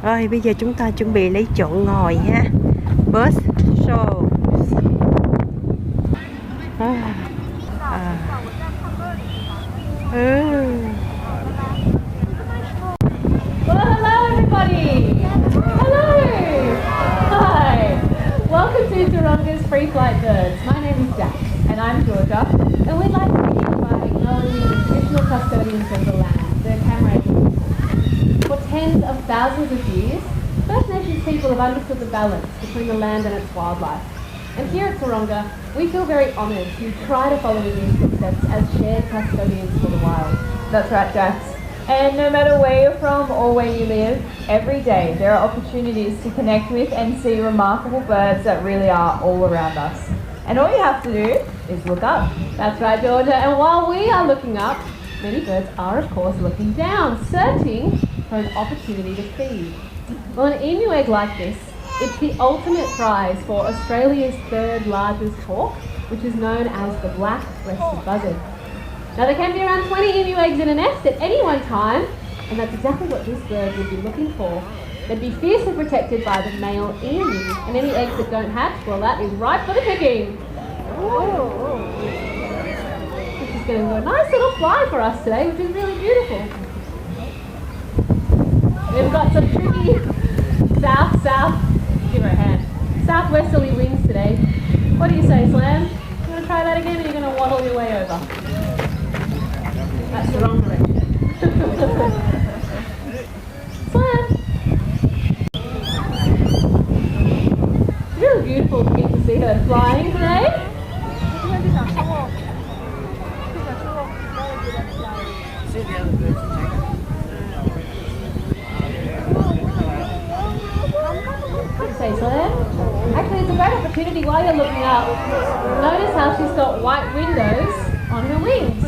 Rồi bây giờ chúng ta chuẩn bị lấy chỗ ngồi ha. Bus show. Well, hello everybody! Hello! Hi! Welcome to Taronga's Free Flight Birds. My name is Jack and I'm Georgia, and we'd like to begin by acknowledging the traditional custodians of the land, the Camaraderie people. For tens of thousands of years, First Nations people have understood the balance between the land and its wildlife. And here at Taronga, we feel very honoured to try to follow in these footsteps as shared custodians for the wild. That's right, Jax. And no matter where you're from or where you live, every day there are opportunities to connect with and see remarkable birds that really are all around us. And all you have to do is look up. That's right, Georgia. And while we are looking up, many birds are, of course, looking down, searching for an opportunity to feed. Well, an emu egg like this, it's the ultimate prize for Australia's third largest hawk, which is known as the black-breasted buzzard. Now there can be around 20 emu eggs in a nest at any one time, and that's exactly what this bird would be looking for. They'd be fiercely protected by the male emu, and any eggs that don't hatch, well, that is ripe for the picking. This is going to be a nice little fly for us today, which is really beautiful. We've got some tricky give her a hand, southwesterly winds today. What do you say, Slam? You want to try that again, or are you going to waddle your way over? That's the wrong direction. Slam! It's really beautiful to get to see her flying today. What do you say, Slam? Actually, it's a great opportunity while you're looking up. Notice how she's got white windows on her wings.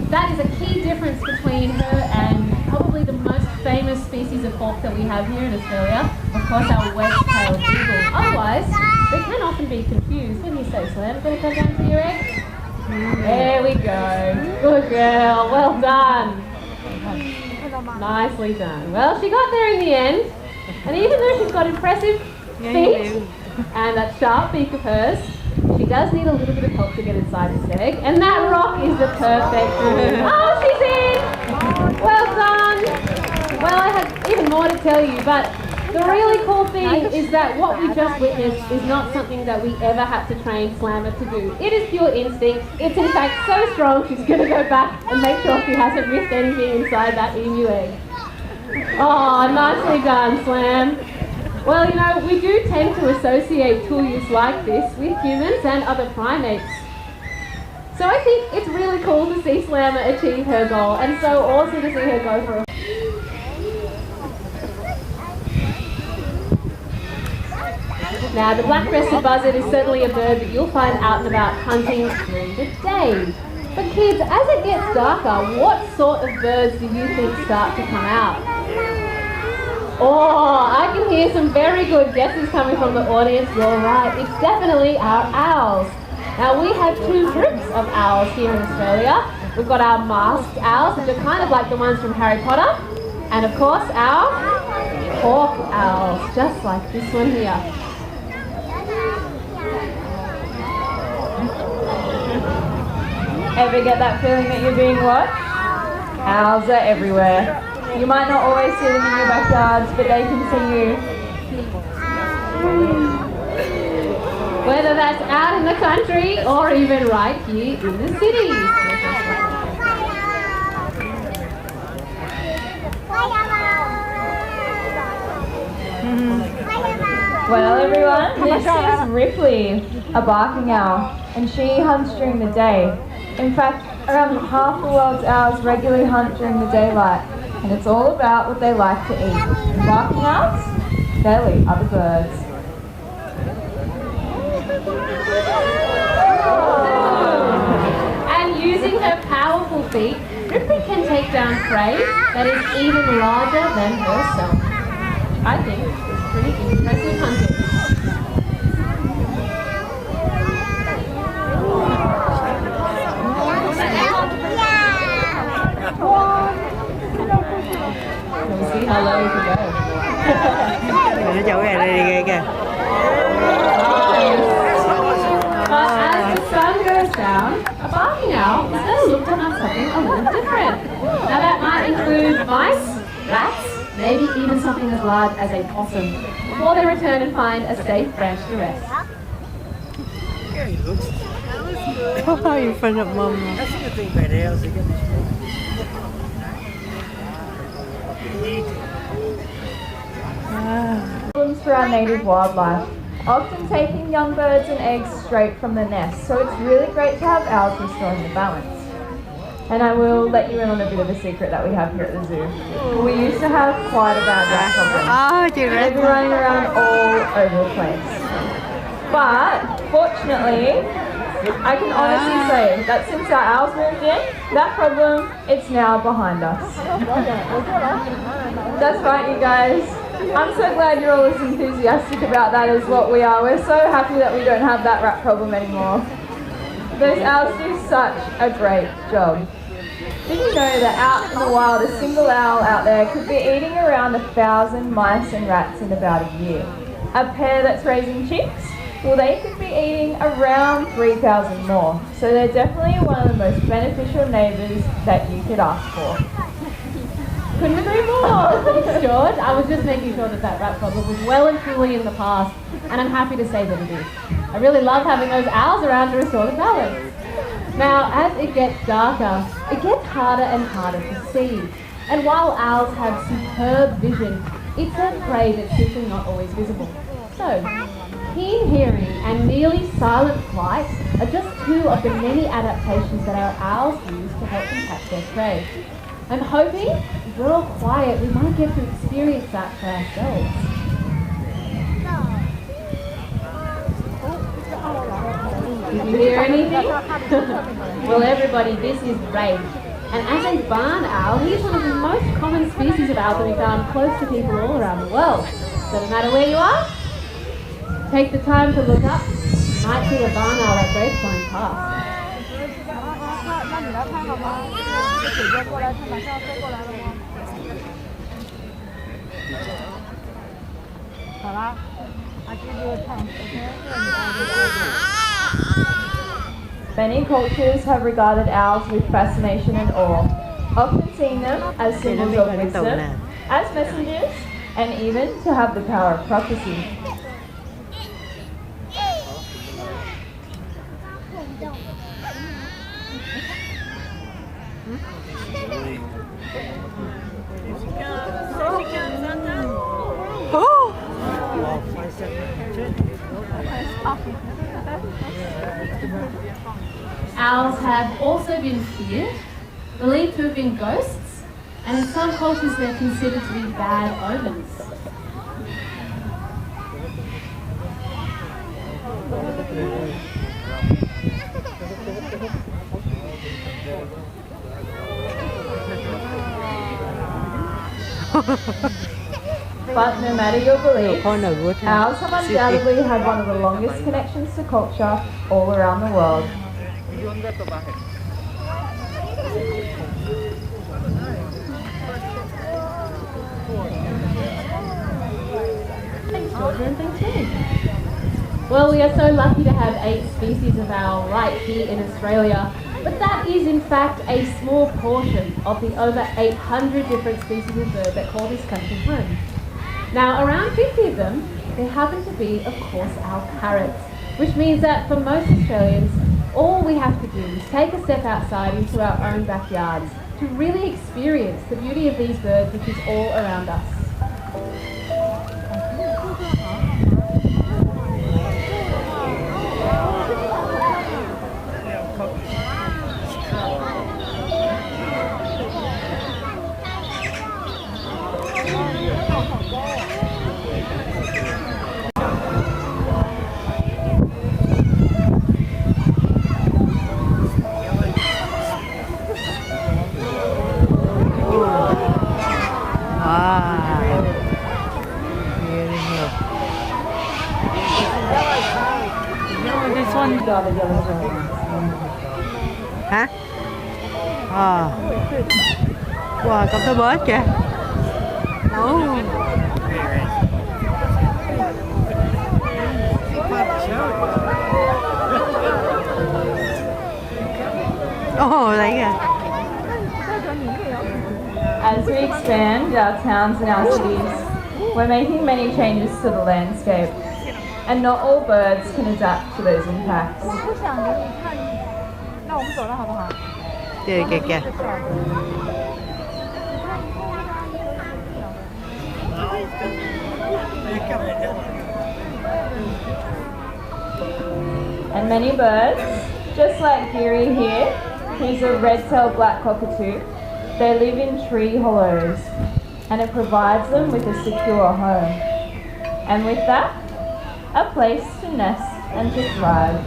That is a key difference between her and probably the most famous species of hawk that we have here in Australia. Of course, our wedge-tailed eagle. Otherwise, they can often be confused. What do you say, Slam? Going to come down to your egg? There we go. Good girl. Well done. Nicely done. Well, she got there in the end. And even though she's got impressive feet and that sharp beak of hers, she does need a little bit of help to get inside this egg, and that rock is the perfect room. Oh, she's in! Well done! Well, I have even more to tell you, but the really cool thing is that what we just witnessed is not something that we ever had to train Slammer to do. It is pure instinct. It's in fact so strong, she's going to go back and make sure she hasn't missed anything inside that emu egg. Oh, nicely done, Slam. Well, you know, we do tend to associate tool use like this with humans and other primates. So I think it's really cool to see Slammer achieve her goal, and so awesome to see her go for a... Now, the black-breasted buzzard is certainly a bird that you'll find out and about hunting during the day. But kids, as it gets darker, what sort of birds do you think start to come out? Oh, I can hear some very good guesses coming from the audience. You're right, it's definitely our owls. Now, we have two groups of owls here in Australia. We've got our masked owls, which are kind of like the ones from Harry Potter. And of course, our hawk owls, just like this one here. Ever get that feeling that you're being watched? Owls are everywhere. You might not always see them in your backyards, but they can see you. Whether that's out in the country or even right here in the city. Well, everyone, this is Ripley, a barking owl, and she hunts during the day. In fact, around half the world's owls regularly hunt during the daylight, and it's all about what they like to eat. And barking owls, belly other birds. And using her powerful feet, Ripley can take down prey that is even larger than herself. I think it's pretty impressive hunting. see how low you can go. Nó chỗ này đi ghê kìa. But as the sun goes down, a barking owl is going to look to have something a little different. Now that might include mice, rats, maybe even something as large as a possum, before they return and find a safe branch to rest. Oh, in front of mom. Problems for our native wildlife, often taking young birds and eggs straight from the nest, so it's really great to have owls restoring the balance. And I will let you in on a bit of a secret that we have here at the zoo. We used to have quite a bad rat problem. They'd be running around all over the place. But fortunately, I can honestly say that since our owls moved in, that problem, it's now behind us. That's right, you guys. I'm so glad you're all as enthusiastic about that as what we are. We're so happy that we don't have that rat problem anymore. Those owls do such a great job. Did you know that out in the wild, a single owl out there could be eating around 1,000 mice and rats in about a year? A pair that's raising chicks? Well, they could be eating around 3,000 more. So they're definitely one of the most beneficial neighbours that you could ask for. Couldn't agree more. Thanks, George. I was just making sure that that rat problem was well and truly in the past, and I'm happy to say that it is. I really love having those owls around to restore the balance. Now, as it gets darker, it gets harder and harder to see. And while owls have superb vision, it's their prey that's simply not always visible. So, keen hearing and nearly silent flight are just two of the many adaptations that our owls use to help them catch their prey. I'm hoping if we're all quiet, we might get to experience that for ourselves. Did you hear anything? Well, everybody, this is Ray. And as a barn owl, he's one of the most common species of owls that we found close to people all around the world. So no matter where you are, take the time to look up. You might see a barn owl like Ray's flying past. Many cultures have regarded owls with fascination and awe, often seeing them as symbols of wisdom, as messengers, and even to have the power of prophecy. Owls have also been feared, believed to have been ghosts, and in some cultures they're considered to be bad omens. But no matter your belief, owls have undoubtedly had one of the longest connections to culture all around the world. Thanks, Georgia, and thanks, Jane. Well, we are so lucky to have 8 species of owl right here in Australia, but that is in fact a small portion of the over 800 different species of bird that call this country home. Now, around 50 of them, they happen to be, of course, our parrots, which means that for most Australians, all we have to do is take a step outside into our own backyards to really experience the beauty of these birds, which is all around us. Hả? Wow, con thấy bớt kìa. Đấy kìa. As we expand our towns and our cities, we're making many changes to the landscape, and not all birds can adapt to those impacts. Kìa. And many birds, just like Geary here, he's a red-tailed black cockatoo. They live in tree hollows, and it provides them with a secure home. And with that, a place to nest and to thrive.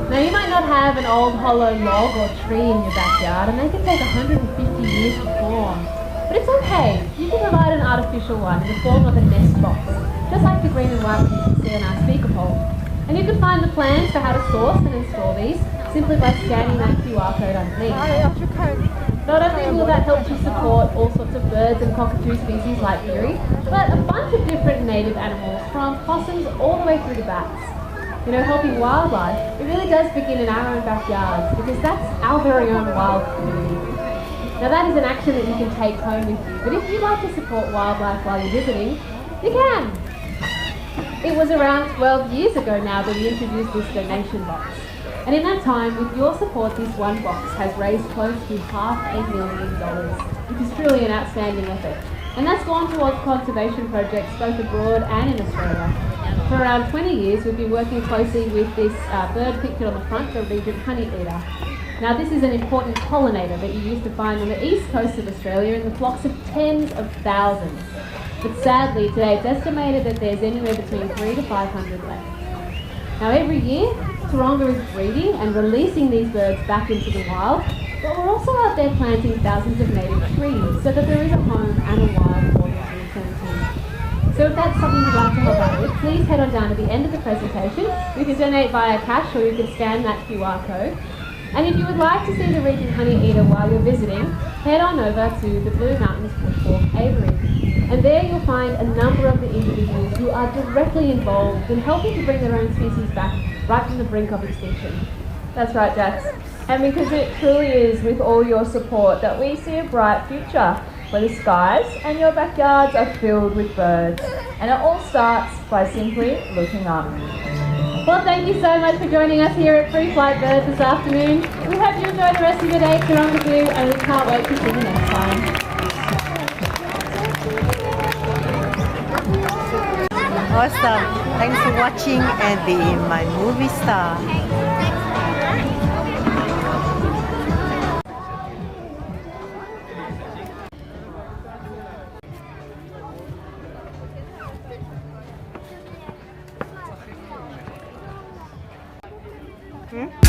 Now you might not have an old hollow log or tree in your backyard, and they can take 150 years to form. But it's okay, you can provide an artificial one in the form of a nest box, just like the green and white ones you can see on our speaker pole. And you can find the plans for how to source and install these simply by scanning that QR code underneath. Not only will that help to support all sorts of birds and cockatoo species like Geary, but a bunch of different native animals, from possums all the way through to bats. You know, helping wildlife, it really does begin in our own backyards, because that's our very own wild community. Now that is an action that you can take home with you, but if you'd like to support wildlife while you're visiting, you can. It was around 12 years ago now that we introduced this donation box. And in that time, with your support, this one box has raised close to $500,000, which is truly an outstanding effort. And that's gone towards conservation projects both abroad and in Australia. For around 20 years, we've been working closely with this bird pictured on the front, the Regent honeyeater. Now this is an important pollinator that you used to find on the east coast of Australia in the flocks of tens of thousands. But sadly, today it's estimated that there's anywhere between 300 to 500 left. Now every year, Taronga is breeding and releasing these birds back into the wild, but we're also out there planting thousands of native trees so that there is a home and a wild for them to return to. So if that's something you'd like to help out with, please head on down to the end of the presentation. You can donate via cash or you can scan that QR code. And if you would like to see the Regent honeyeater while you're visiting, head on over to the Blue Mountains Bushwalk Aviary. And there you'll find a number of the individuals who are directly involved in helping to bring their own species back right from the brink of extinction. That's right, Jax. And because it truly is with all your support that we see a bright future, where the skies and your backyards are filled with birds. And it all starts by simply looking up. Well, thank you so much for joining us here at Free Flight Birds this afternoon. We hope you enjoy the rest of your day at Taronga Zoo, and we can't wait to see you next time. Awesome. Thanks for watching and being my movie star. Hmm?